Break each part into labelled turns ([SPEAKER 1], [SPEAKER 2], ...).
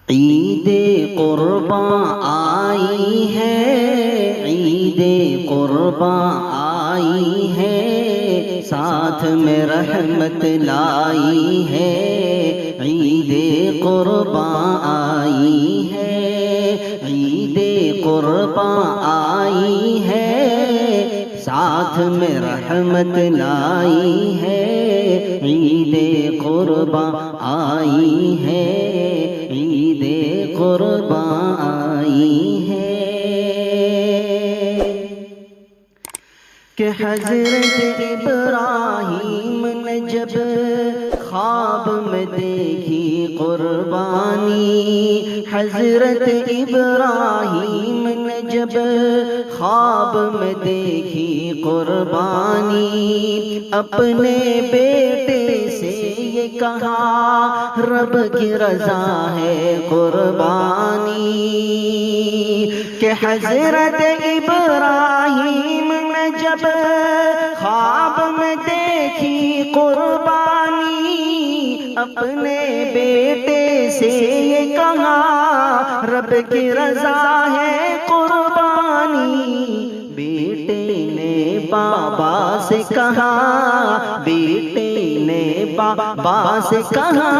[SPEAKER 1] عید قرباں آئی ہے، عید قرباں آئی ہے، ساتھ میں رحمت لائی ہے۔ عید قرباں آئی ہے، عید قرباں آئی ہے، ساتھ میں رحمت لائی ہے۔ عید قرباں آئی ہے، عید قرباں آئی ہے۔ کہ حضرت ابراہیم نے جب خواب میں دیکھی قربانی، حضرت ابراہیم نے جب خواب میں دیکھی قربانی، اپنے بیٹے سے یہ کہا رب کی رضا ہے قربانی۔ کہ حضرت ابراہیم نے جب خواب میں دیکھی قربانی، اپنے بیٹے سے یہ کہا رب کی رضا ہے قربانی۔ بیٹے نے بابا سے کہا، بیٹے نے بابا سے کہا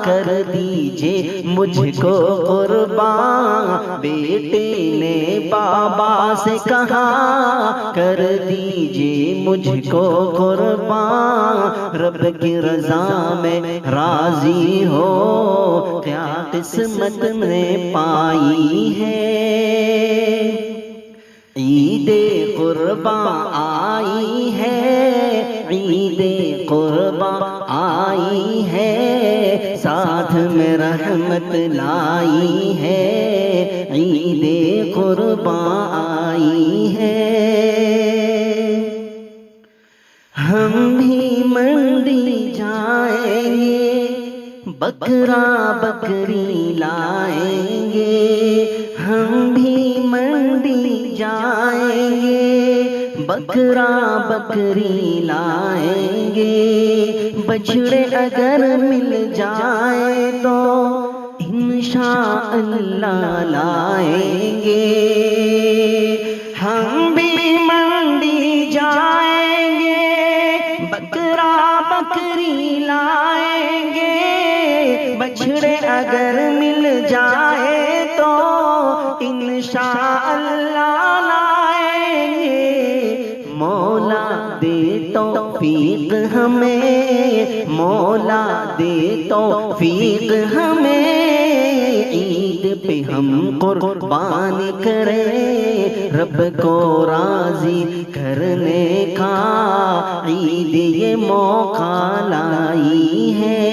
[SPEAKER 1] کر دیجئے مجھ کو قربان۔ بیٹے نے بابا سے کہا کر دیجئے مجھ کو قربان۔ رب کی رضا میں راضی ہو کیا قسمت نے پائی ہے۔ عید قرباں آئی ہے، عید قرباں آئی ہے، ساتھ میں رحمت لائی ہے۔ عید قرباں آئی ہے۔ ہم بھی منڈی جائیں گے، بکرا بکری لائیں گے، ہم بھی منڈی جائیں گے، بکرا بکری لائیں گے، بچڑے اگر مل جائیں تو انشاءاللہ لائیں گے۔ ہم بھی منڈی جائیں گے، بکرا بکری لائیں گے، بچڑے اگر مل جائے تو انشاءاللہ لائیں گے۔ مولا دے توفیق ہمیں، مولا دے توفیق ہمیں، عید پہ ہم قربان کریں، رب کو راضی کرنے کا عید یہ موقع لائی ہے۔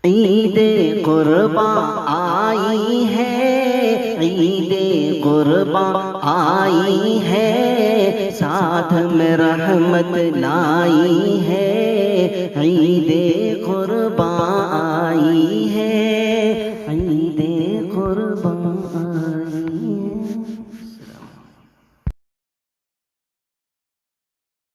[SPEAKER 1] عید قرباں آئی ہے، عید قرباں آئی ہے، ساتھ میں رحمت لائی ہے۔ عید قرباں